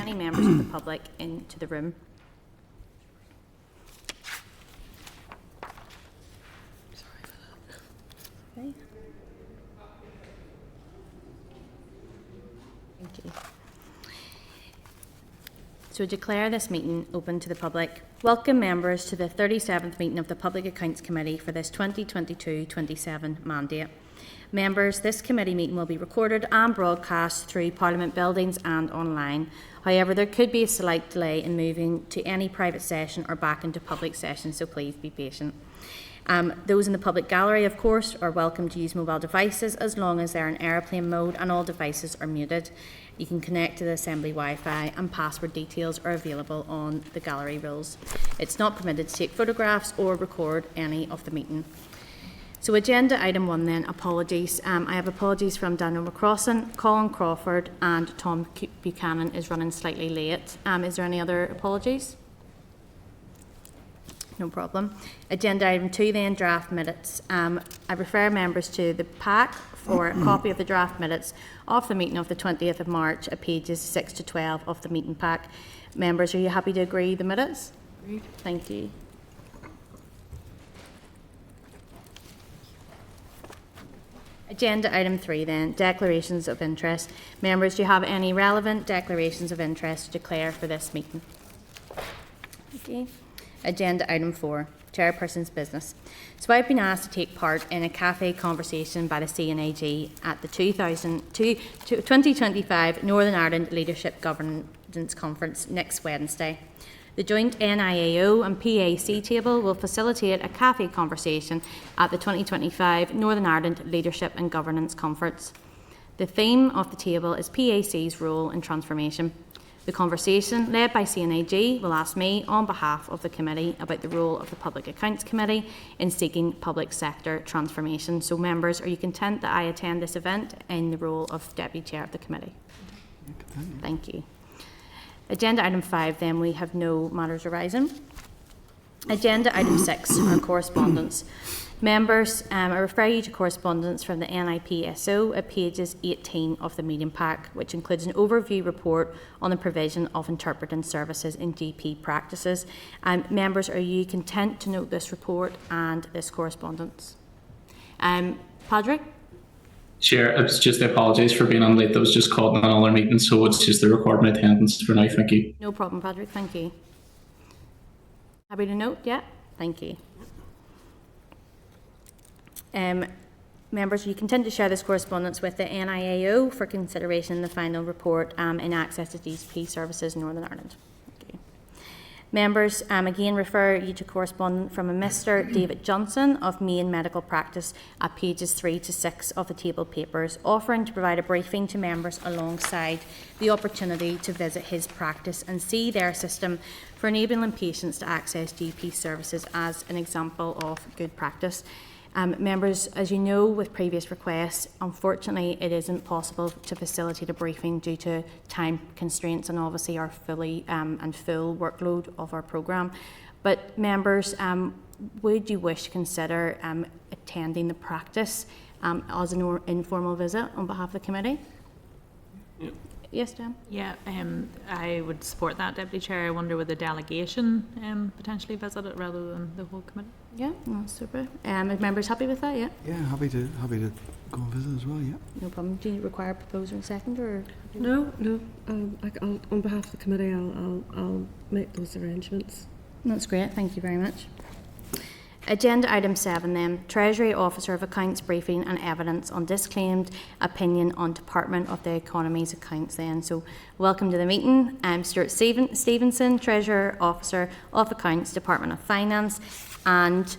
any members of the public into the room? Okay. Thank you. So declare this meeting open to the public. Welcome members to the 37th meeting of the Public Accounts Committee for this 2022-27 mandate. Members, this committee meeting will be recorded and broadcast through Parliament buildings and online. However, there could be a slight delay in moving to any private session or back into public session, so please be patient. Those in the public gallery, of course, are welcome to use mobile devices as long as they're in airplane mode and all devices are muted. You can connect to the Assembly Wi-Fi and password details are available on the gallery rules. It's not permitted to take photographs or record any of the meeting. So agenda item 1 then, apologies. I have apologies from Daniel McCrossan, Colin Crawford and Tom Buchanan is running slightly late. Is there any other apologies? No problem. Agenda item 2 then, draft minutes. I refer members to the pack for a copy of the draft minutes of the meeting of the 20th of March at pages 6 to 12 of the meeting pack. Members, are you happy to agree the minutes? Agreed. Thank you. Agenda item 3 then, declarations of interest. Members, do you have any relevant declarations of interest to declare for this meeting? Okay. Agenda item 4, Chairperson's business. So I've been asked to take part in a cafe conversation by the CNAG at the 2025 Northern Ireland Leadership Governance Conference next Wednesday. The joint NIAO and PAC table will facilitate a cafe conversation at the 2025 Northern Ireland Leadership and Governance Conference. The theme of the table is PAC's role in transformation. The conversation, led by CNAG, will ask me, on behalf of the committee, about the role of the Public Accounts Committee in seeking public sector transformation. So members, are you content that I attend this event in the role of Deputy Chair of the committee? Thank you. Agenda item 5 then, we have no matters arising. Agenda item 6, our correspondence. Members, I refer you to correspondence from the NIPSO at pages 18 of the meeting pack, which includes an overview report on the provision of interpreting services in GP practices. Members, are you content to note this report and this correspondence? Padraig? Chair, it's just the apologies for being on late. That was just caught in another meeting, so it's just the recording attendance for now. Thank you. No problem, Padraig. Thank you. Happy to note? Yeah. Thank you. Members, are you content to share this correspondence with the NIAO for consideration in the final report in access to GP services in Northern Ireland? Thank you. Members, again refer you to correspondence from a Mr. David Johnson of Main Medical Practice at pages 3 to 6 of the table papers, offering to provide a briefing to members alongside the opportunity to visit his practice and see their system for enabling patients to access GP services as an example of good practice. Members, as you know, with previous requests, unfortunately it isn't possible to facilitate a briefing due to time constraints and obviously our full workload of our programme. But members, would you wish to consider attending the practice as an informal visit on behalf of the committee? Yeah. Yes, Dan? Yeah, I would support that, Deputy Chair. I wonder would the delegation potentially visit it rather than the whole committee? Yeah, no, super. Are members happy with that? Yeah. Yeah, happy to go and visit as well. Yeah. No problem. Do you require a proposer and second, or? No. I'll, on behalf of the committee, I'll make those arrangements. That's great. Thank you very much. Agenda item 7 then, Treasury Officer of Accounts briefing and evidence on disclaimed opinion on Department of the Economy's accounts then. So welcome to the meeting. I'm Stuart Stevenson, Treasurer Officer of Accounts, Department of Finance, and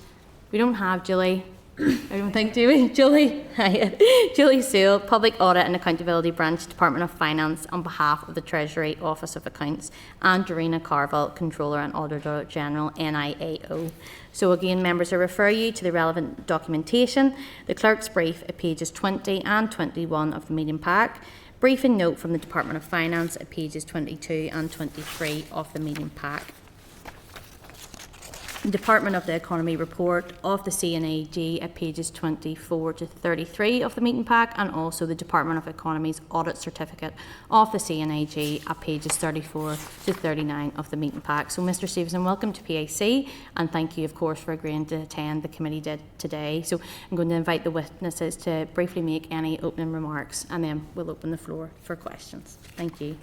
we don't have Julie. I don't think, do we? Julie Sewell, Public Audit and Accountability Branch, Department of Finance, on behalf of the Treasury Office of Accounts, and Dorina Carville, Controller and Auditor General, NIAO. So again, members, I refer you to the relevant documentation, the clerk's brief at pages 20 and 21 of the meeting pack, briefing note from the Department of Finance at pages 22 and 23 of the meeting pack. Department of the Economy report of the CNAG at pages 24 to 33 of the meeting pack, and also the Department of Economy's audit certificate of the CNAG at pages 34 to 39 of the meeting pack. So, Mr. Stevenson, welcome to PAC, and thank you, of course, for agreeing to attend the committee today. So, I'm going to invite the witnesses to briefly make any opening remarks, and then we'll open the floor for questions. Thank you.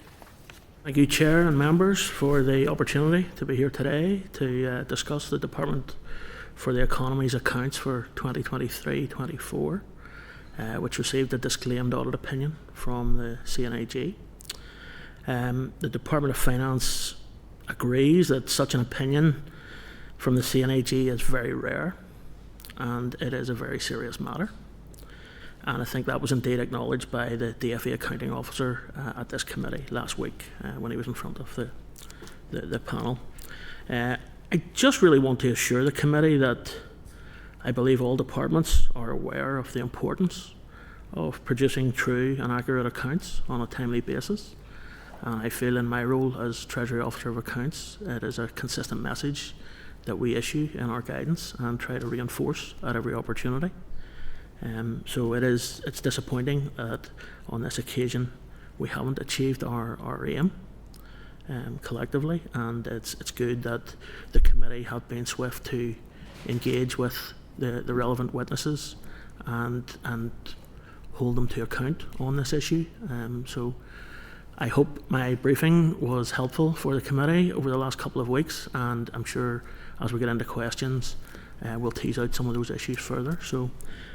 Thank you, Chair and members, for the opportunity to be here today to discuss the Department for the Economy's accounts for 2023-24, which received a disclaimed audit opinion from the CNAG. The Department of Finance agrees that such an opinion from the CNAG is very rare, and it is a very serious matter. And I think that was indeed acknowledged by the DFE Accounting Officer at this committee last week when he was in front of the panel. I just really want to assure the committee that I believe all departments are aware of the importance of producing true and accurate accounts on a timely basis. And I feel in my role as Treasury Officer of Accounts, it is a consistent message that we issue in our guidance and try to reinforce at every opportunity. So it's disappointing that on this occasion we haven't achieved our aim collectively, and it's good that the committee have been swift to engage with the relevant witnesses and hold them to account on this issue. So I hope my briefing was helpful for the committee over the last couple of weeks, and I'm sure as we get into questions we'll tease out some of those issues further. So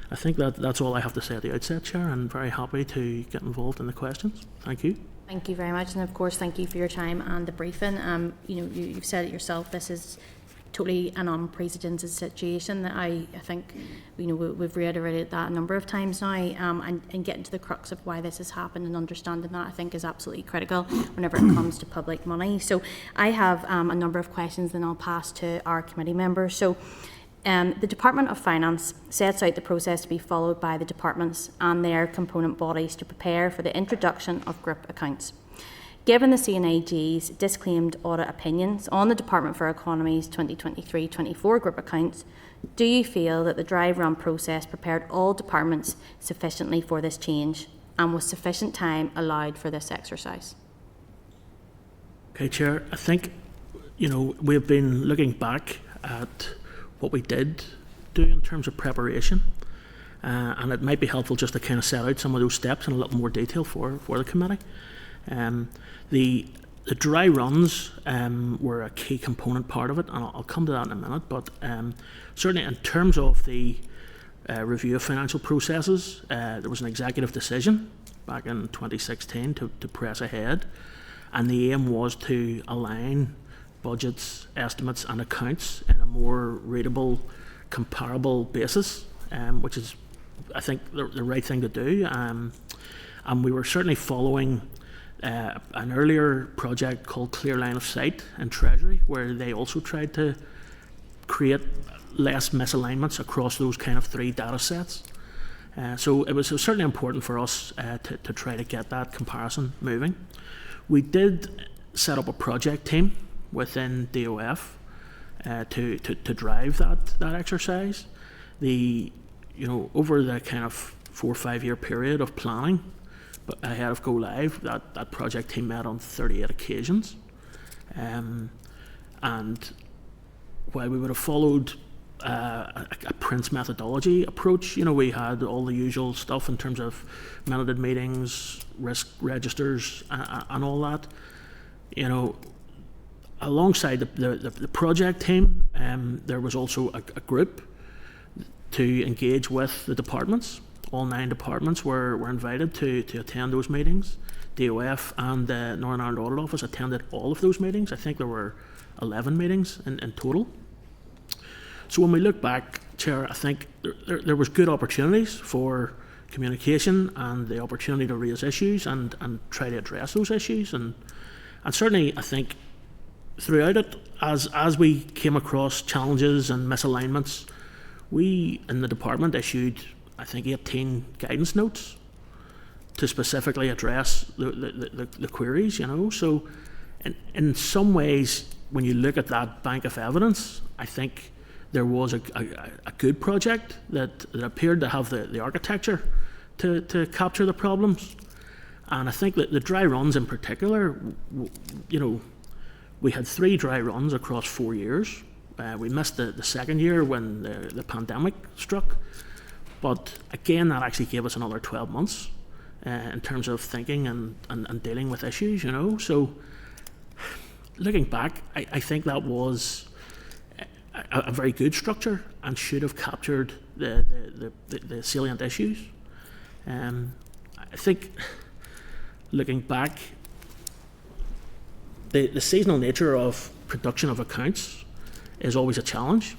I think that's all I have to say at the outset, Chair, and very happy to get involved in the questions. Thank you. Thank you very much, and of course thank you for your time and the briefing. You've said it yourself, this is totally an unprecedented situation that I think we've reiterated that a number of times now, and getting to the crux of why this has happened and understanding that I think is absolutely critical whenever it comes to public money. So I have a number of questions that I'll pass to our committee members. So the Department of Finance sets out the process to be followed by the departments and their component bodies to prepare for the introduction of group accounts. Given the CNAG's disclaimed audit opinions on the Department for Economy's 2023-24 group accounts, do you feel that the dry run process prepared all departments sufficiently for this change, and was sufficient time allowed for this exercise? Okay, Chair, I think we've been looking back at what we did do in terms of preparation, and it might be helpful just to kind of set out some of those steps in a little more detail for the committee. The dry runs were a key component part of it, and I'll come to that in a minute, but certainly in terms of the review of financial processes, there was an executive decision back in 2016 to press ahead, and the aim was to align budgets, estimates and accounts in a more readable, comparable basis, which is, I think, the right thing to do. And we were certainly following an earlier project called Clear Line of Sight in Treasury, where they also tried to create less misalignments across those kind of three data sets. So it was certainly important for us to try to get that comparison moving. We did set up a project team within DOF to drive that exercise. Over the kind of 4 or 5 year period of planning, but ahead of go live, that project team met on 38 occasions, and while we would have followed a Prince methodology approach, we had all the usual stuff in terms of minuted meetings, risk registers, and all that. Alongside the project team, there was also a group to engage with the departments. All 9 departments were invited to attend those meetings. DOF and the Northern Ireland Audit Office attended all of those meetings. I think there were 11 meetings in total. So when we look back, Chair, I think there was good opportunities for communication and the opportunity to raise issues and try to address those issues. And certainly I think throughout it, as we came across challenges and misalignments, we in the department issued, I think, 18 guidance notes to specifically address the queries. So in some ways, when you look at that bank of evidence I think there was a good project that appeared to have the architecture to capture the problems. And I think that the dry runs in particular, we had 3 dry runs across 4 years. We missed the second year when the pandemic struck. But again, that actually gave us another 12 months in terms of thinking and dealing with issues, So looking back, I think that was a very good structure and should have captured the salient issues. I think looking back, the seasonal nature of production of accounts is always a challenge.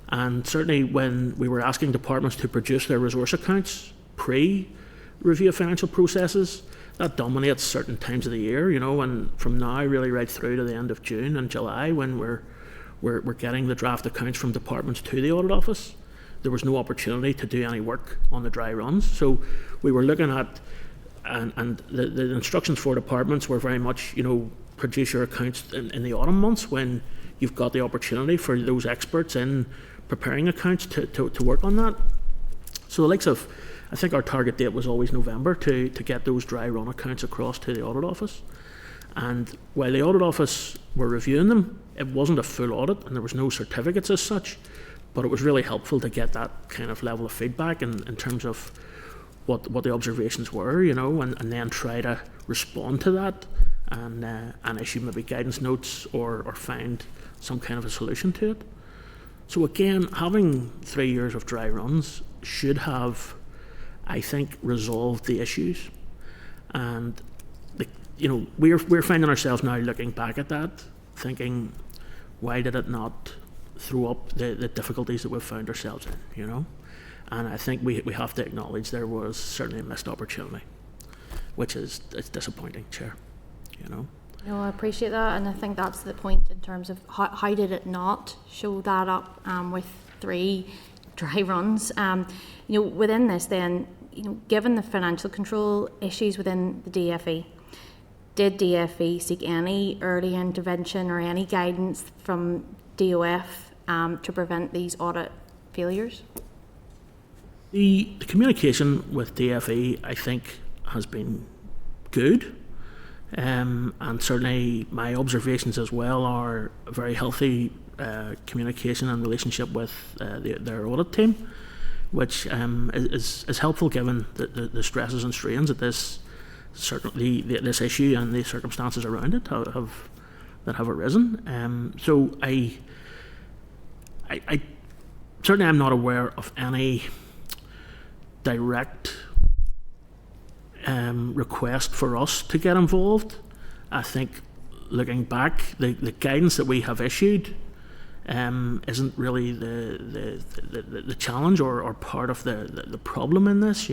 And certainly when we were asking departments to produce their resource accounts pre-review of financial processes, that dominates certain times of the year, and from now really right through to the end of June and July when we're getting the draft accounts from departments to the audit office. There was no opportunity to do any work on the dry runs. So we were looking at, and the instructions for departments were very much, produce your accounts in the autumn months when you've got the opportunity for those experts in preparing accounts to work on that. So the likes of, I think our target date was always November to get those dry run accounts across to the audit office. And while the audit office were reviewing them, it wasn't a full audit and there was no certificates as such, but it was really helpful to get that kind of level of feedback in terms of what the observations were, and then try to respond to that and issue maybe guidance notes or find some kind of a solution to it. So again, having 3 years of dry runs should have, I think, resolved the issues. And we're finding ourselves now looking back at that, thinking, why did it not throw up the difficulties that we've found ourselves in, And I think we have to acknowledge there was certainly a missed opportunity, which is disappointing, Chair, No, I appreciate that, and I think that's the point in terms of how did it not show that up with 3 dry runs. Within this then, given the financial control issues within the DFE, did DFE seek any early intervention or any guidance from DOF to prevent these audit failures? The communication with DFE, I think, has been good. And certainly my observations as well are a very healthy communication and relationship with their audit team, which is helpful given the stresses and strains that this issue and the circumstances around it have arisen. So I certainly am not aware of any direct request for us to get involved. I think looking back, the guidance that we have issued isn't really the challenge or part of the problem in this,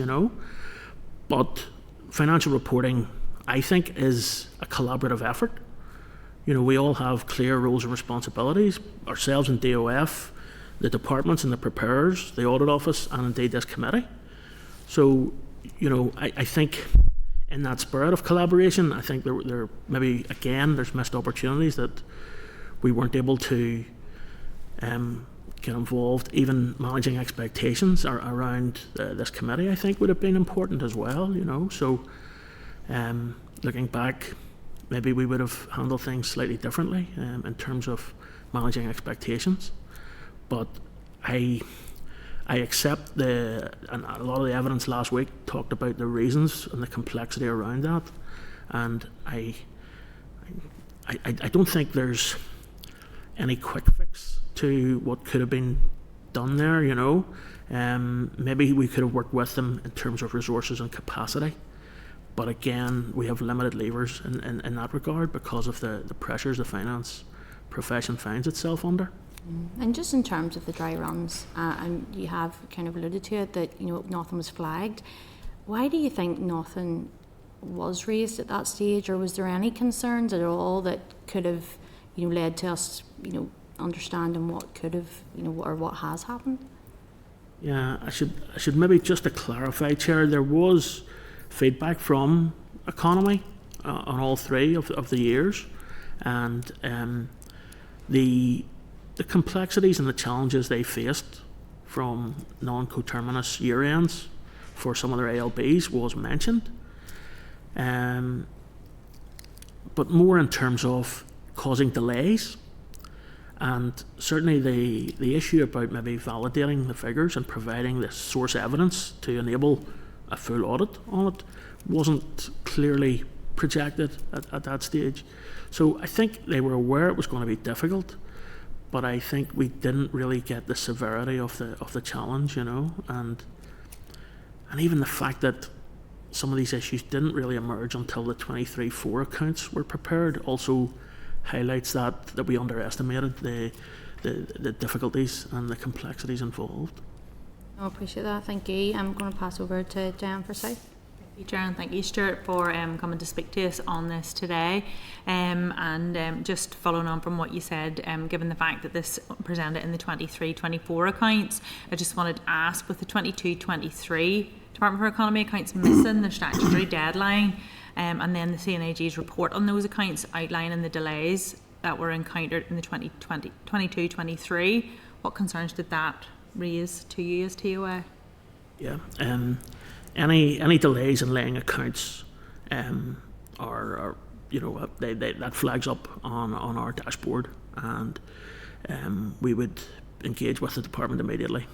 But financial reporting, I think, is a collaborative effort. We all have clear roles and responsibilities, ourselves in DOF, the departments and the preparers, the audit office, and indeed this committee. So, I think in that spirit of collaboration, I think there maybe, again, there's missed opportunities that we weren't able to get involved. Even managing expectations around this committee, I think, would have been important as well, So, looking back, maybe we would have handled things slightly differently in terms of managing expectations. But I accept and a lot of the evidence last week talked about the reasons and the complexity around that, and I don't think there's any quick fix to what could have been done there. Maybe we could have worked with them in terms of resources and capacity, but again, we have limited levers in that regard because of the pressures the finance profession finds itself under. And just in terms of the dry runs, and you have kind of alluded to it, that nothing was flagged. Why do you think nothing was raised at that stage, or was there any concerns at all that could have led to us understanding what could have or what has happened? Yeah, I should maybe just to clarify, Chair, there was feedback from economy on all 3 of the years, and the complexities and the challenges they faced from non-coterminous year ends for some of their ALBs was mentioned, but more in terms of causing delays, and certainly the issue about maybe validating the figures and providing the source evidence to enable a full audit on it wasn't clearly projected at that stage. So I think they were aware it was going to be difficult, but I think we didn't really get the severity of the challenge, and even the fact that some of these issues didn't really emerge until the 23-4 accounts were prepared also highlights that we underestimated the difficulties and the complexities involved. I appreciate that. Thank you. I'm going to pass over to Jan for South. Thank you, Chair, and thank you, Stuart, for coming to speak to us on this today. Just following on from what you said, given the fact that this presented in the 23-24 accounts, I just wanted to ask, with the 22-23 Department for Economy accounts missing their statutory deadline, and then the CNAG's report on those accounts outlining the delays that were encountered in the 22-23, what concerns did that raise to you as TOA? Yeah, any delays in laying accounts are that flags up on our dashboard, and we would engage with the department immediately,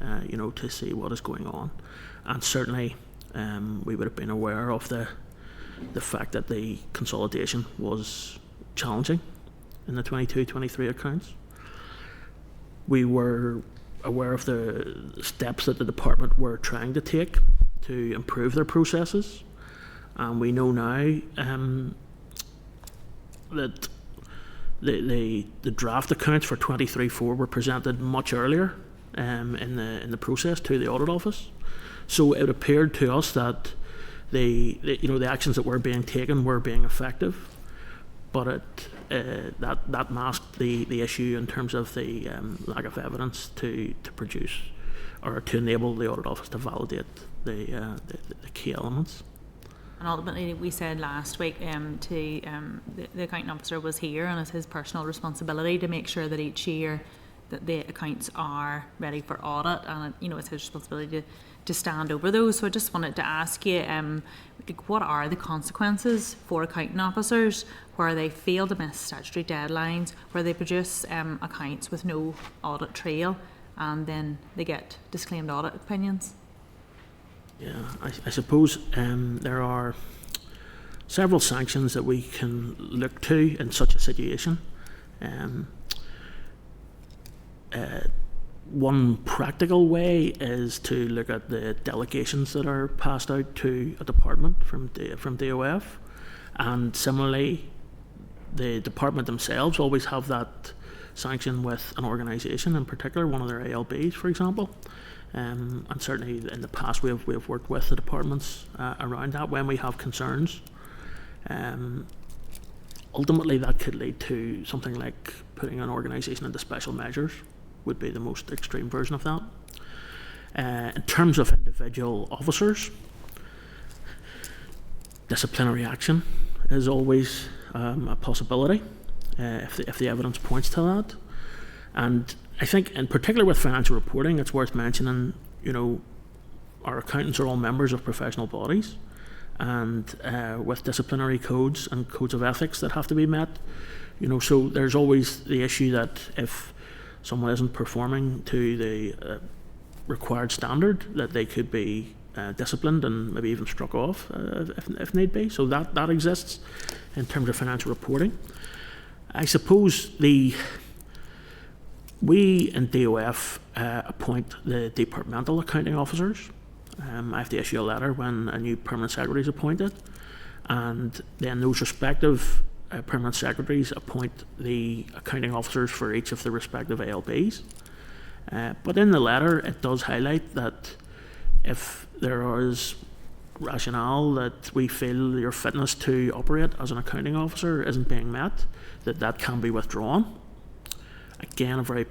to see what is going on, and certainly we would have been aware of the fact that the consolidation was challenging in the 22-23 accounts. We were aware of the steps that the department were trying to take to improve their processes, and we know now that the draft accounts for 23-4 were presented much earlier in the process to the audit office. So it appeared to us that the actions that were being taken were being effective, but that masked the issue in terms of the lack of evidence to produce or to enable the audit office to validate the key elements. And ultimately, we said last week the accounting officer was here, and it's his personal responsibility to make sure that each year that the accounts are ready for audit, and it's his responsibility to stand over those. So I just wanted to ask you, what are the consequences for accounting officers where they fail to miss statutory deadlines, where they produce accounts with no audit trail, and then they get disclaimed audit opinions? Yeah, I suppose there are several sanctions that we can look to in such a situation. One practical way is to look at the delegations that are passed out to a department from DOF, and similarly the department themselves always have that sanction with an organisation, in particular one of their ALBs, for example. And certainly in the past we have worked with the departments around that when we have concerns. Ultimately that could lead to something like putting an organisation into special measures, would be the most extreme version of that. In terms of individual officers, disciplinary action is always a possibility if the evidence points to that. And I think in particular with financial reporting, it's worth mentioning, our accountants are all members of professional bodies, and with disciplinary codes and codes of ethics that have to be met, so there's always the issue that if someone isn't performing to the required standard, that they could be disciplined and maybe even struck off if need be. So that exists in terms of financial reporting. I suppose we in DOF appoint the departmental accounting officers. I have to issue a letter when a new permanent secretary is appointed, and then those respective permanent secretaries appoint the accounting officers for each of the respective ALBs. But in the letter it does highlight that if there is rationale that we feel your fitness to operate as an accounting officer isn't being met, that can be withdrawn. Again, a very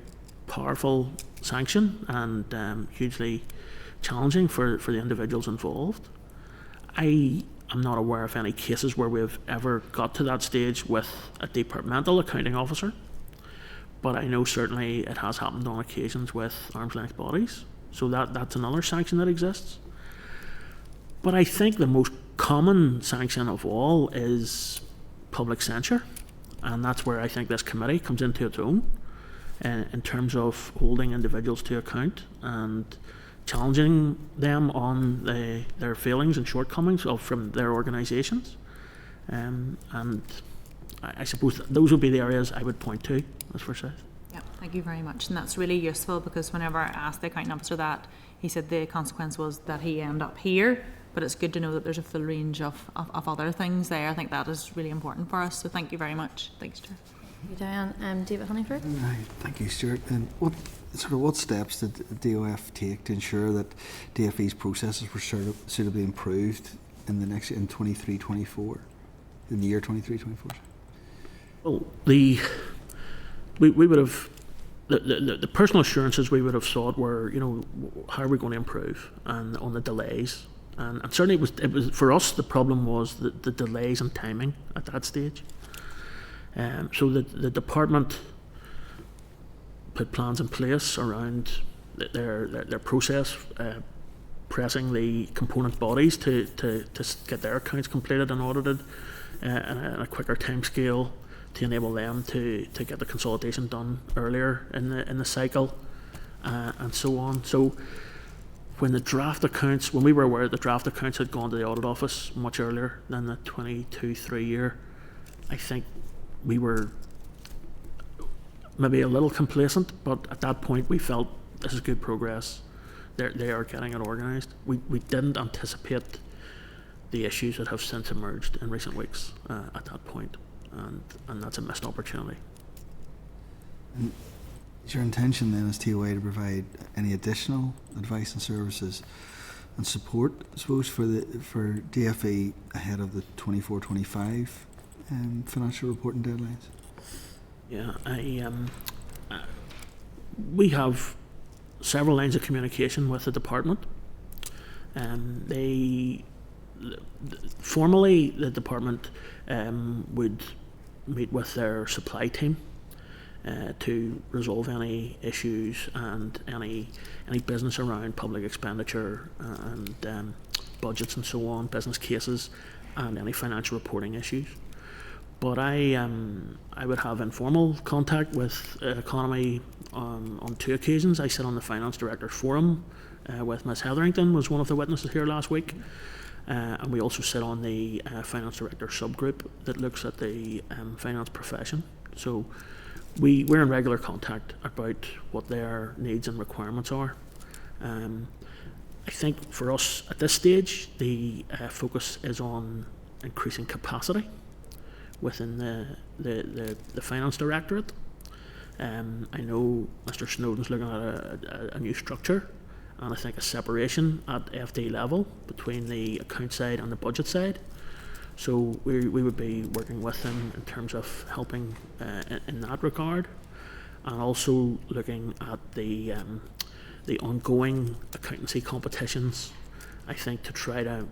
powerful sanction and hugely challenging for the individuals involved. I am not aware of any cases where we've ever got to that stage with a departmental accounting officer, but I know certainly it has happened on occasions with arm's length bodies. So that's another sanction that exists. But I think the most common sanction of all is public censure, and that's where I think this committee comes into its own in terms of holding individuals to account and challenging them on their failings and shortcomings from their organisations. And I suppose those would be the areas I would point to, as for South. Yeah, thank you very much. And that's really useful, because whenever I asked the accounting officer that, he said the consequence was that he ended up here. But it's good to know that there's a full range of other things there. I think that is really important for us. So thank you very much. Thanks, Chair. Thank you, Diane. David Honeyford? Right, thank you, Stuart. And what steps did DOF take to ensure that DFE's processes were suitably improved in the in 23-24, in the year 23-24? Well, we would have the personal assurances we would have sought were, how are we going to improve, and on the delays, and certainly it was for us, the problem was the delays and timing at that stage. So the department put plans in place around their process, pressing the component bodies to get their accounts completed and audited in a quicker timescale, to enable them to get the consolidation done earlier in the cycle, and so on. So when we were aware the draft accounts had gone to the audit office much earlier than the 22-23 year, I think we were maybe a little complacent, but at that point we felt this is good progress. They are getting it organised. We didn't anticipate the issues that have since emerged in recent weeks at that point. And that's a missed opportunity. And is your intention then as TOA to provide any additional advice and services and support, I suppose, for DFE ahead of the 24-25 financial reporting deadlines? Yeah, we have several lines of communication with the department. Formally, the department would meet with their supply team to resolve any issues and any business around public expenditure and budgets and so on, business cases, and any financial reporting issues. But I would have informal contact with Economy on two occasions. I sit on the Finance Directors Forum with Ms Hetherington, was one of the witnesses here last week. And we also sit on the Finance Director subgroup that looks at the finance profession. So we're in regular contact about what their needs and requirements are. I think for us at this stage, the focus is on increasing capacity within the Finance Directorate. I know Mr Snowden's looking at a new structure, and I think a separation at FD level between the account side and the budget side. So we would be working with them in terms of helping in that regard, and also looking at the ongoing accountancy competitions, I think, to try to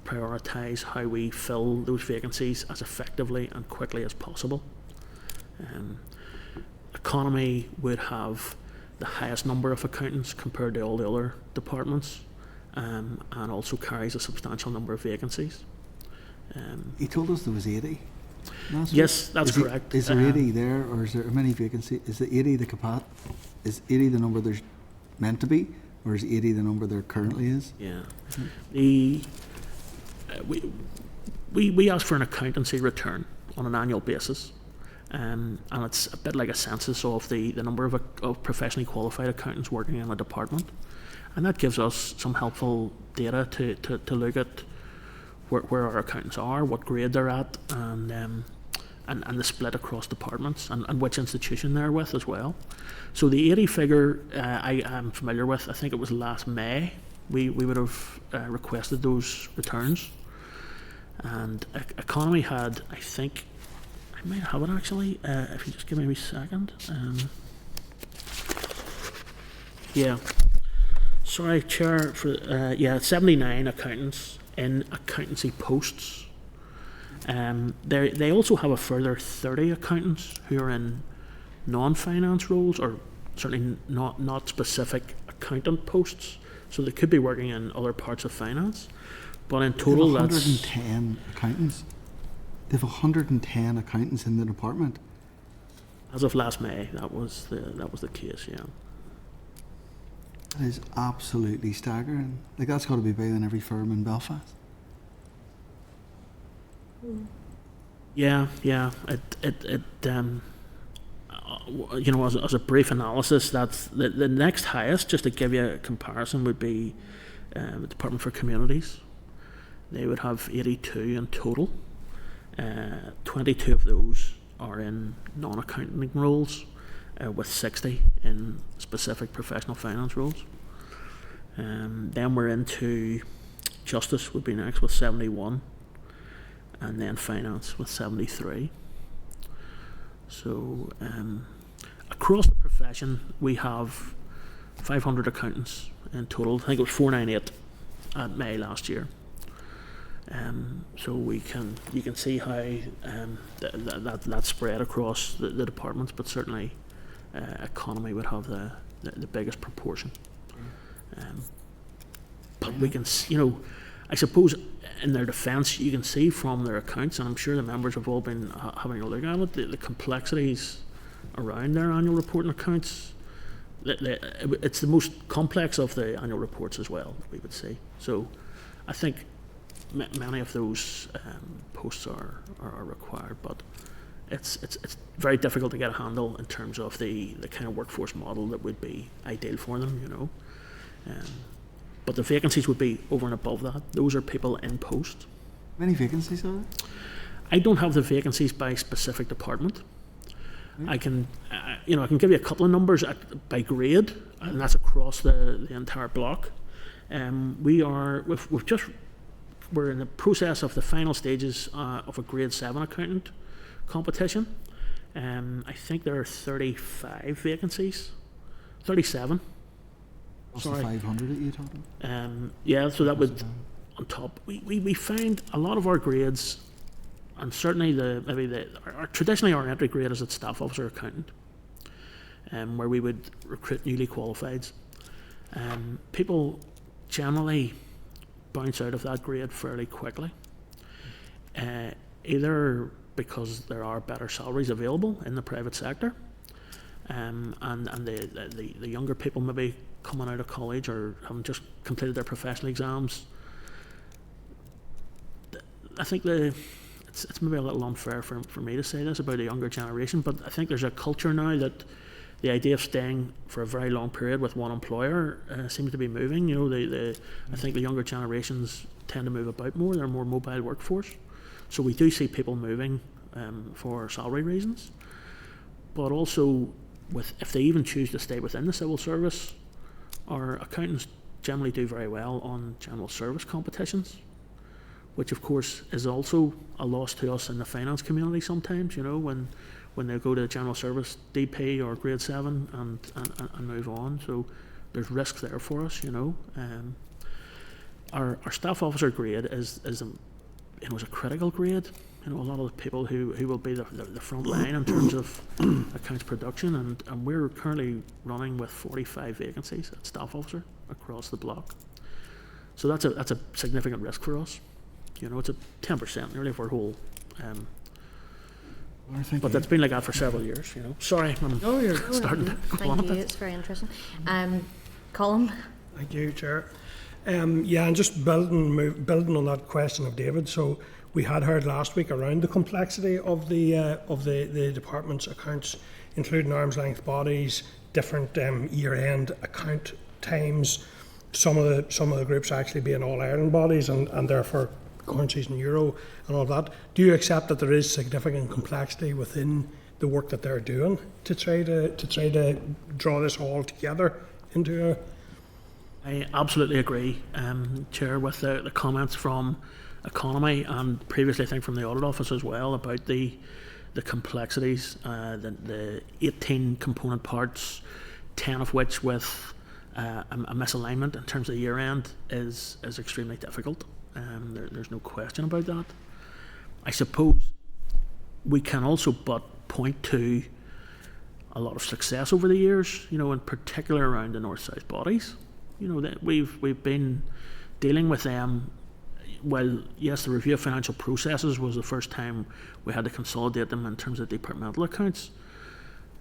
prioritise how we fill those vacancies as effectively and quickly as possible. Economy would have the highest number of accountants compared to all the other departments, and also carries a substantial number of vacancies. He told us there was 80. Yes, that's correct. Is there 80 there, or is there many vacancies? Is the 80 is 80 the number there's meant to be, or is 80 the number there currently is? Yeah. We ask for an accountancy return on an annual basis. And it's a bit like a census of the number of professionally qualified accountants working in a department, and that gives us some helpful data to look at where our accountants are, what grade they're at, and the split across departments and which institution they're with as well. So the 80 figure I am familiar with. I think it was last May we would have requested those returns, and Economy had, I think, I might have it actually, if you just give me a wee second. Yeah. Sorry, Chair, for 79 accountants in accountancy posts. They also have a further 30 accountants who are in non-finance roles, or certainly not specific accountant posts. So they could be working in other parts of finance. But in total, They have that's 110 accountants. They have 110 accountants in the department. as of last May. That was the case. Yeah. That is absolutely staggering. Like, that's got to be bigger than every firm in Belfast. Yeah. As a brief analysis, that's the next highest. Just to give you a comparison, would be the Department for Communities. They would have 82 in total. 22 of those are in non-accounting roles, with 60 in specific professional finance roles. Then we're into Justice would be next with 71, and then Finance with 73. So across the profession, we have 500 accountants in total. I think it was 498 at May last year. So you can see how that's spread across the departments, but certainly economy would have the biggest proportion. But we can, I suppose in their defence, you can see from their accounts, and I'm sure the members have all been having a look at it, the complexities around their annual report and accounts. It's the most complex of the annual reports as well, we would say. So I think many of those posts are required, but it's very difficult to get a handle in terms of the kind of workforce model that would be ideal for them, But the vacancies would be over and above that. Those are people in post. How many vacancies are there? I don't have the vacancies by specific department. I can give you a couple of numbers by grade, and that's across the entire block. We're in the process of the final stages of a grade 7 accountant competition. I think there are 35 vacancies, 37. What's the 500 that you talking about? Yeah, so that would on top. We find a lot of our grades, and certainly traditionally our entry grade is at staff officer accountant, where we would recruit newly qualified. People generally bounce out of that grade fairly quickly, either because there are better salaries available in the private sector, and the younger people maybe coming out of college or having just completed their professional exams. I think it's maybe a little unfair for me to say this about the younger generation, but I think there's a culture now that the idea of staying for a very long period with one employer seems to be moving. I think the younger generations tend to move about more. They're a more mobile workforce. So we do see people moving for salary reasons. But also, if they even choose to stay within the civil service, our accountants generally do very well on general service competitions, which of course is also a loss to us in the finance community sometimes, when they go to general service DP or grade 7 and move on. So there's risks there for us, Our staff officer grade is a critical grade. A lot of the people who will be the front line in terms of accounts production, and we're currently running with 45 vacancies at staff officer across the block. So that's a significant risk for us. It's a 10% nearly of our whole. But that's been like that for several years. Sorry, I'm starting to go on a Thank you. bit. It's very interesting. Colin. Thank you, Chair. And just building on that question of David. So we had heard last week around the complexity of the department's accounts, including arm's length bodies, different year-end account times. Some of the groups actually being all Ireland bodies, and therefore currencies in euro and all that. Do you accept that there is significant complexity within the work that they're doing to try to draw this all together into a? I absolutely agree, Chair, with the comments from Economy and previously I think from the Audit Office as well about the complexities, the 18 component parts, 10 of which with a misalignment in terms of year end is extremely difficult. There's no question about that. I suppose we can also but point to a lot of success over the years, you know, in particular around the north-south bodies. You know, that we've been dealing with them. Well, yes, the review of financial processes was the first time we had to consolidate them in terms of departmental accounts.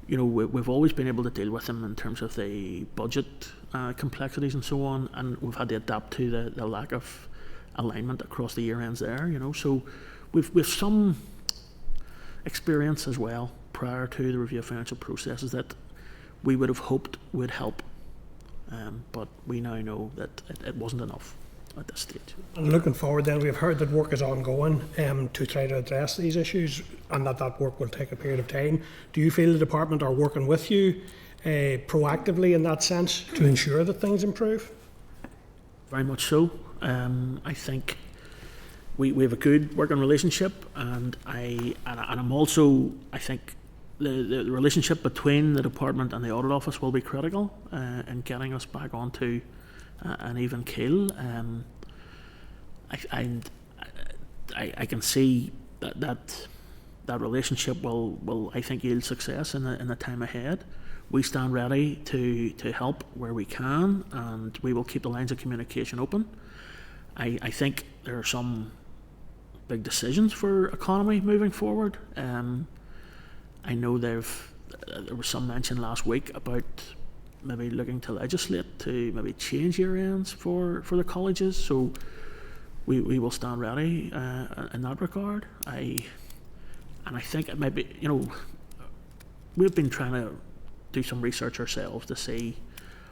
You know, we've always been able to deal with them in terms of the budget complexities and so on, and we've had to adapt to the lack of alignment across the year ends there, you know. So we've some experience as well prior to the review of financial processes that we would have hoped would help, but we now know that it wasn't enough at this stage. And looking forward then, we've heard that work is ongoing to try to address these issues, and that work will take a period of time. Do you feel the department are working with you proactively in that sense to ensure that things improve? Very much so. I think we have a good working relationship, and I'm also, I think the relationship between the department and the audit office will be critical in getting us back onto an even keel. I can see that relationship will I think yield success in the time ahead. We stand ready to help where we can, and we will keep the lines of communication open. I think there are some big decisions for economy moving forward. I know there was some mention last week about maybe looking to legislate to maybe change year ends for the colleges. So we will stand ready in that regard. And I think it might be, you know, we've been trying to do some research ourselves to see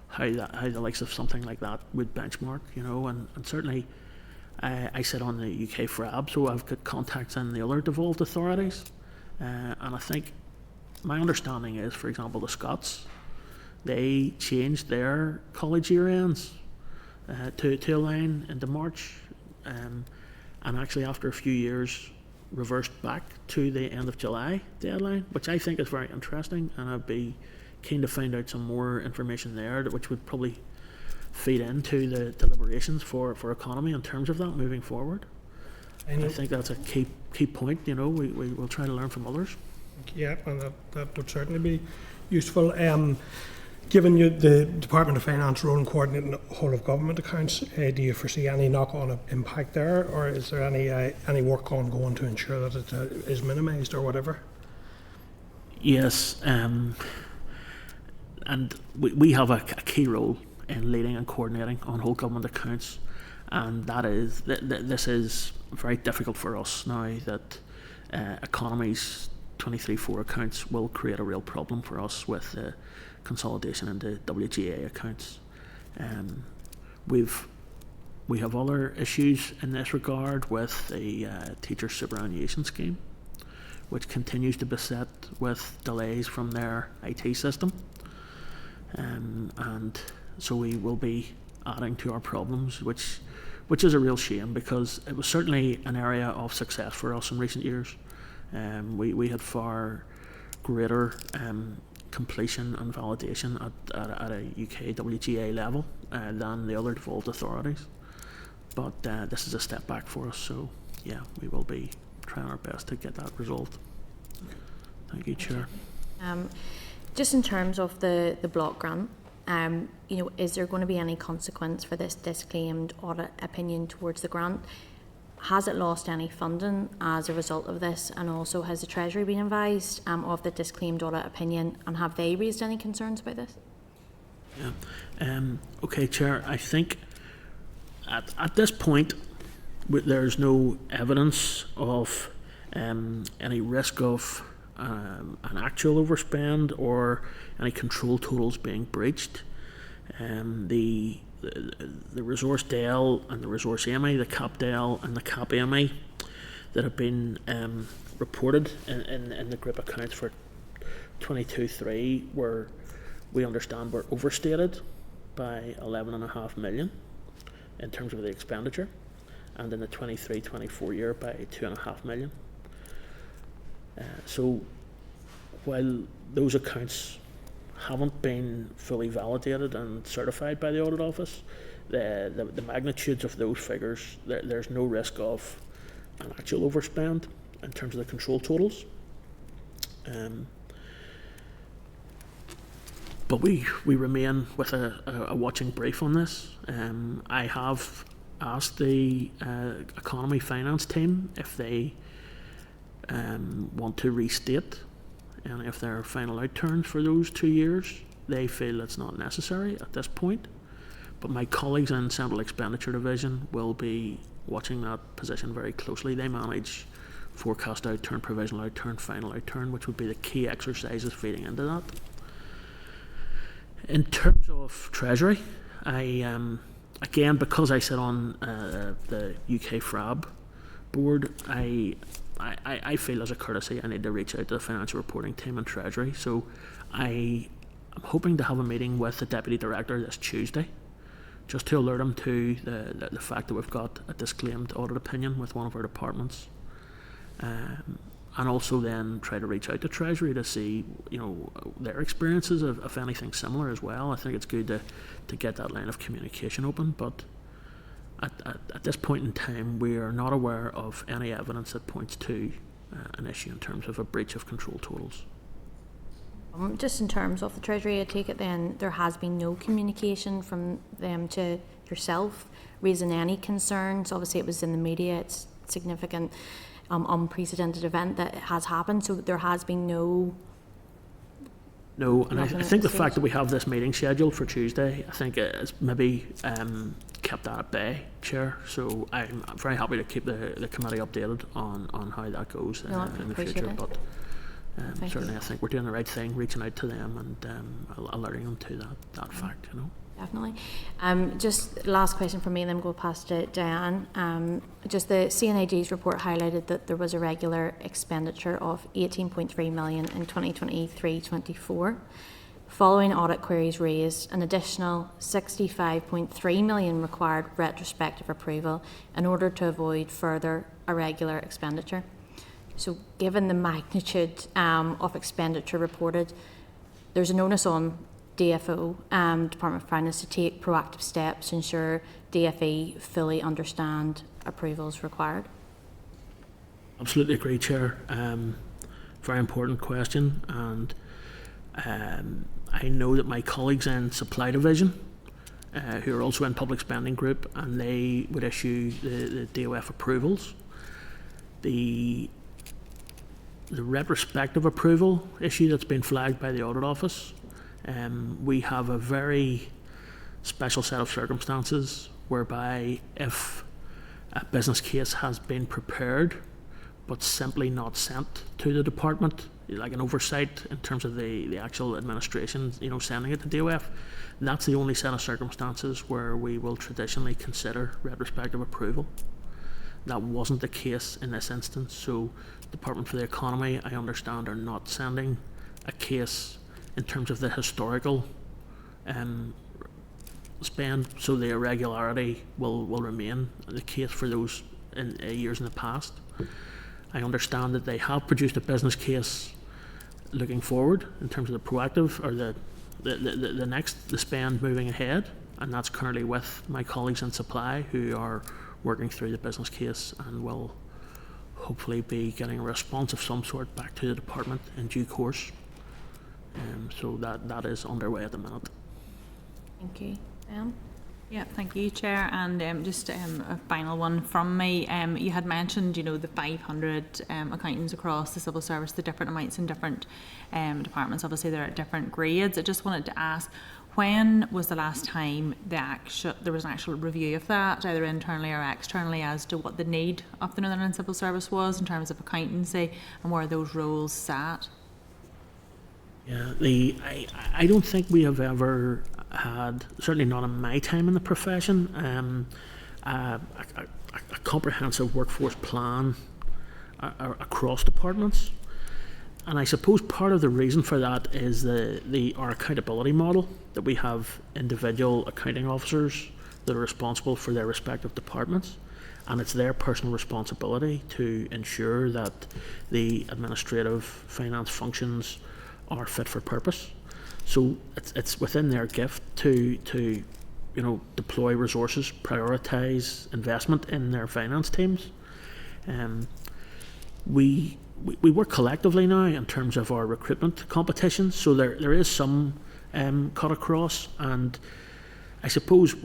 how the likes of something like that would benchmark, you know, and certainly I sit on the UK FRAB, so I've got contacts in the other devolved authorities, and I think my understanding is, for example, the Scots, they changed their college year ends to align into March, and actually after a few years reversed back to the end of July deadline, which I think is very interesting, and I'd be keen to find out some more information there, which would probably feed into the deliberations for economy in terms of that moving forward. I think that's a key point, you know, we will try to learn from others. Yeah, and that would certainly be useful. Given you the Department of Finance role in coordinating the whole of government accounts, do you foresee any knock-on impact there, or is there any work ongoing to ensure that it is minimised or whatever? Yes, and we have a key role in leading and coordinating on whole government accounts, and that is this is very difficult for us now that economy's 23-4 accounts will create a real problem for us with consolidation into WGA accounts. We have other issues in this regard with the teacher superannuation scheme, which continues to beset with delays from their IT system, and so we will be adding to our problems, which is a real shame, because it was certainly an area of success for us in recent years. We had far greater completion and validation at a UK WGA level than the other devolved authorities. But this is a step back for us, so yeah, we will be trying our best to get that resolved. Thank you, Chair. Just in terms of the block grant, you know, is there going to be any consequence for this disclaimed audit opinion towards the grant? Has it lost any funding as a result of this? And also, has the Treasury been advised of the disclaimed audit opinion, and have they raised any concerns about this? Yeah. Okay, Chair. I think at this point, there's no evidence of any risk of an actual overspend or any control totals being breached. The resource DEL and the resource AMI, the cap DEL and the cap AMI that have been reported in the group accounts for 22-3 we understand were overstated by 11.5 million in terms of the expenditure, and in the 23-24 year by 2.5 million. So while those accounts haven't been fully validated and certified by the audit office, the magnitudes of those figures, there's no risk of an actual overspend in terms of the control totals. But we remain with a watching brief on this. I have asked the economy finance team if they want to restate any of their final outturns for those 2 years. They feel it's not necessary at this point. But my colleagues in Central Expenditure Division will be watching that position very closely. They manage forecast outturn, provisional outturn, final outturn, which would be the key exercises feeding into that. In terms of Treasury, I again, because I sit on the UK FRAB board, I feel as a courtesy I need to reach out to the financial reporting team and Treasury. So I'm hoping to have a meeting with the Deputy Director this Tuesday, just to alert him to the fact that we've got a disclaimed audit opinion with one of our departments. And also then try to reach out to Treasury to see, their experiences of anything similar as well. I think it's good to get that line of communication open, but at this point in time, we are not aware of any evidence that points to an issue in terms of a breach of control totals. Just in terms of the Treasury, I take it then there has been no communication from them to yourself raising any concerns. Obviously it was in the media, it's significant, unprecedented event that has happened, so there has been no, and I think the fact that we have this meeting scheduled for Tuesday, I think it's maybe kept that at bay, Chair. So I'm very happy to keep the committee updated on how that goes in the future. But certainly I think we're doing the right thing, reaching out to them and alerting them to that fact. Definitely. Just last question from me, and then we'll go past to Diane. Just the CNAG's report highlighted that there was a regular expenditure of 18.3 million in 2023-24. Following audit queries raised, an additional 65.3 million required retrospective approval in order to avoid further irregular expenditure. So given the magnitude of expenditure reported, there's an onus on DFO, Department of Finance, to take proactive steps to ensure DFE fully understand approvals required. Absolutely agree, Chair. Very important question, and I know that my colleagues in Supply Division, who are also in Public Spending Group, and they would issue the DOF approvals. The retrospective approval issue that's been flagged by the Audit Office, we have a very special set of circumstances whereby if a business case has been prepared but simply not sent to the department, like an oversight in terms of the actual administration, sending it to DOF, that's the only set of circumstances where we will traditionally consider retrospective approval. That wasn't the case in this instance, so Department for the Economy, I understand, are not sending a case in terms of the historical spend, so the irregularity will remain the case for those years in the past. I understand that they have produced a business case looking forward in terms of the proactive or the spend moving ahead, and that's currently with my colleagues in Supply who are working through the business case and will hopefully be getting a response of some sort back to the department in due course. So that is underway at the minute. Thank you. Diane? Yeah, thank you, Chair. And just a final one from me. You had mentioned, the 500 accountants across the civil service, the different amounts in different departments. Obviously, they're at different grades. I just wanted to ask, when was the last time there was an actual review of that, either internally or externally, as to what the need of the Northern Ireland Civil Service was in terms of accountancy and where those roles sat? Yeah, I don't think we have ever had, certainly not in my time in the profession, a comprehensive workforce plan across departments. And I suppose part of the reason for that is our accountability model, that we have individual accounting officers that are responsible for their respective departments, and it's their personal responsibility to ensure that the administrative finance functions are fit for purpose. So it's within their gift to deploy resources, prioritise investment in their finance teams. We work collectively now in terms of our recruitment competitions, so there is some cut across, and I suppose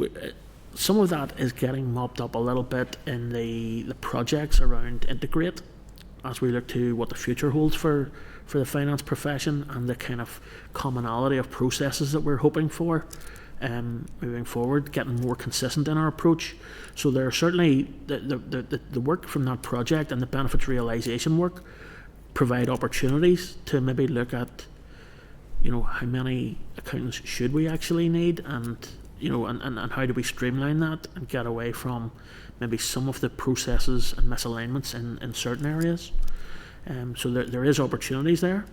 some of that is getting mopped up a little bit in the projects around Integrate, as we look to what the future holds for the finance profession and the kind of commonality of processes that we're hoping for moving forward, getting more consistent in our approach. So there are certainly the work from that project and the benefits realisation work provide opportunities to maybe look at, how many accountants should we actually need, and and how do we streamline that and get away from maybe some of the processes and misalignments in certain areas. So there is opportunities there.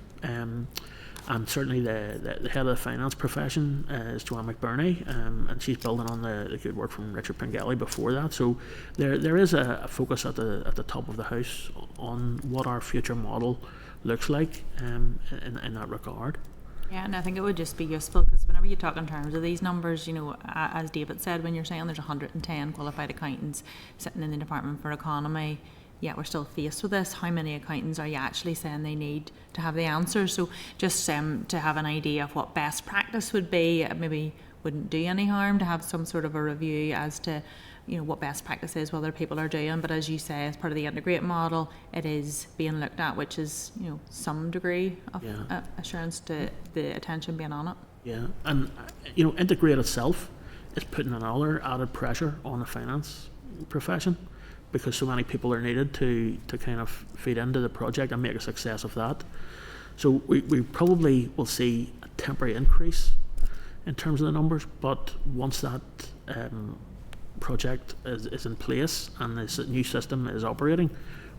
And certainly the head of the finance profession is Joanne McBurney, and she's building on the good work from Richard Pengelly before that. So there is a focus at the top of the house on what our future model looks like in that regard. Yeah, and I think it would just be useful, because whenever you talk in terms of these numbers, as David said, when you're saying there's 110 qualified accountants sitting in the Department for Economy, yet we're still faced with this. How many accountants are you actually saying they need to have the answers? So just to have an idea of what best practice would be, maybe wouldn't do any harm to have some sort of a review as to what best practice is, what other people are doing. But as you say, as part of the Integrate model, it is being looked at, which is some degree of assurance to the attention being on it. Yeah, and Integrate itself is putting another added pressure on the finance profession, because so many people are needed to kind of feed into the project and make a success of that. So we probably will see a temporary increase in terms of the numbers, but once that project is in place and this new system is operating,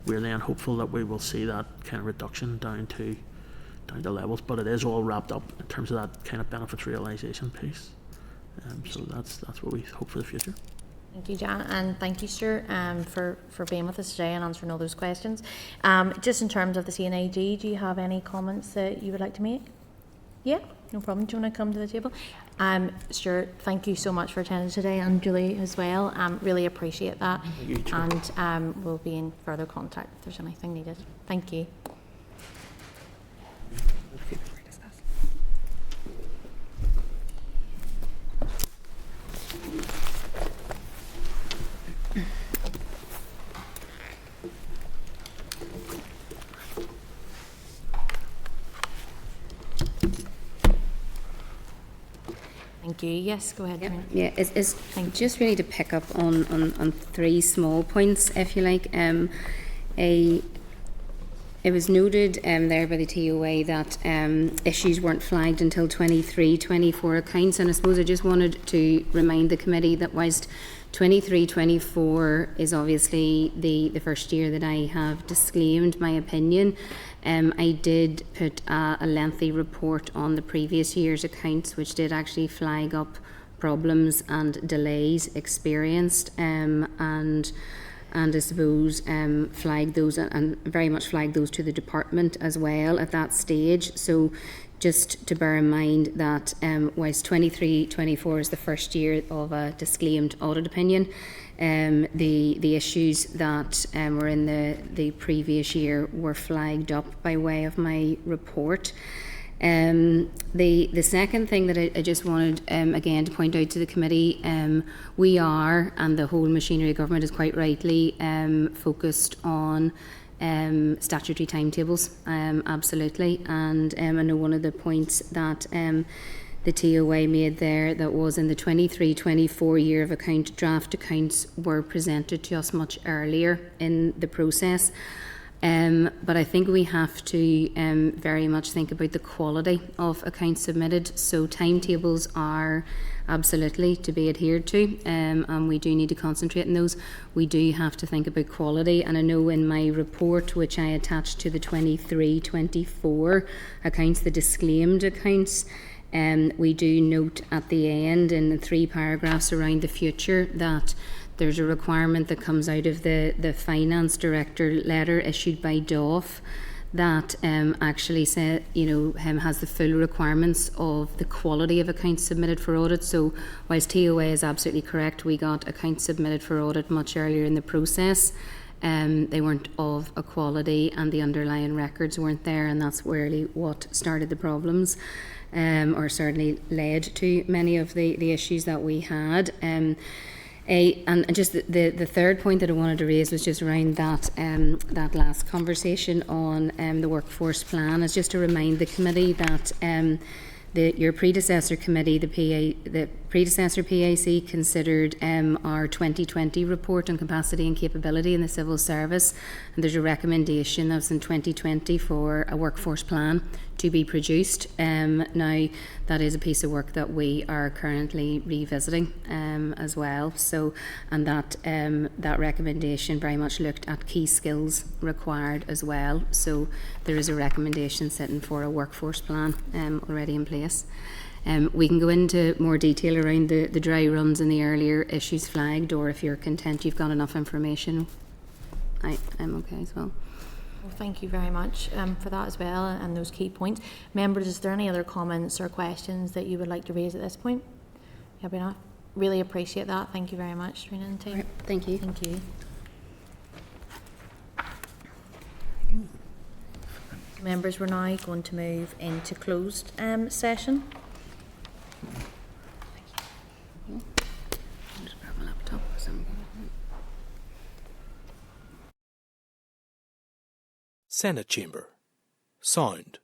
we're then hopeful that we will see that kind of reduction down to levels. But it is all wrapped up in terms of that kind of benefits realisation piece. So that's what we hope for the future. Thank you, Jan, and thank you, Stuart, for being with us today and answering all those questions. Just in terms of the CNAG, do you have any comments that you would like to make? Yeah, no problem. Do you want to come to the table? Stuart, thank you so much for attending today, and Julie as well. Really appreciate that. And we'll be in further contact if there's anything needed. Thank you. Thank you. Yes, go ahead. Yeah, it's just really to pick up on three small points, if you like. It was noted there by the TOA that issues weren't flagged until 23-24 accounts, and I suppose I just wanted to remind the committee that whilst 23-24 is obviously the first year that I have disclaimed my opinion, I did put a lengthy report on the previous year's accounts, which did actually flag up problems and delays experienced, and I suppose flag those, and very much flag those to the department as well at that stage. So just to bear in mind that whilst 23-24 is the first year of a disclaimed audit opinion, the issues that were in the previous year were flagged up by way of my report. The second thing that I just wanted again to point out to the committee, we are, and the whole machinery of government is quite rightly focused on statutory timetables, absolutely. And I know one of the points that the TOA made there, that was in the 23-24 year of account, draft accounts were presented to us much earlier in the process. But I think we have to very much think about the quality of accounts submitted. So timetables are absolutely to be adhered to, and we do need to concentrate on those. We do have to think about quality, and I know in my report, which I attached to the 23-24 accounts, the disclaimed accounts, we do note at the end in the 3 paragraphs around the future that there's a requirement that comes out of the finance director letter issued by DOF that actually said, has the full requirements of the quality of accounts submitted for audit. So whilst TOA is absolutely correct, we got accounts submitted for audit much earlier in the process. They weren't of a quality, and the underlying records weren't there, and that's really what started the problems, or certainly led to many of the issues that we had. And just the third point that I wanted to raise was just around that last conversation on the workforce plan. Is just to remind the committee that your predecessor committee, the predecessor PAC, considered our 2020 report on capacity and capability in the civil service, and there's a recommendation that was in 2020 for a workforce plan to be produced. Now, that is a piece of work that we are currently revisiting as well. So, and that recommendation very much looked at key skills required as well. So, there is a recommendation sitting for a workforce plan already in place. We can go into more detail around the dry runs and the earlier issues flagged, or if you're content you've got enough information, I'm okay as well. Well, thank you very much for that as well, and those key points. Members, is there any other comments or questions that you would like to raise at this point? Happy enough? Really appreciate that. Thank you very much, Trina and team. Right, thank you. Thank you. Members, we're now going to move into closed session. Just grab my laptop or something. Senate Chamber. Sound.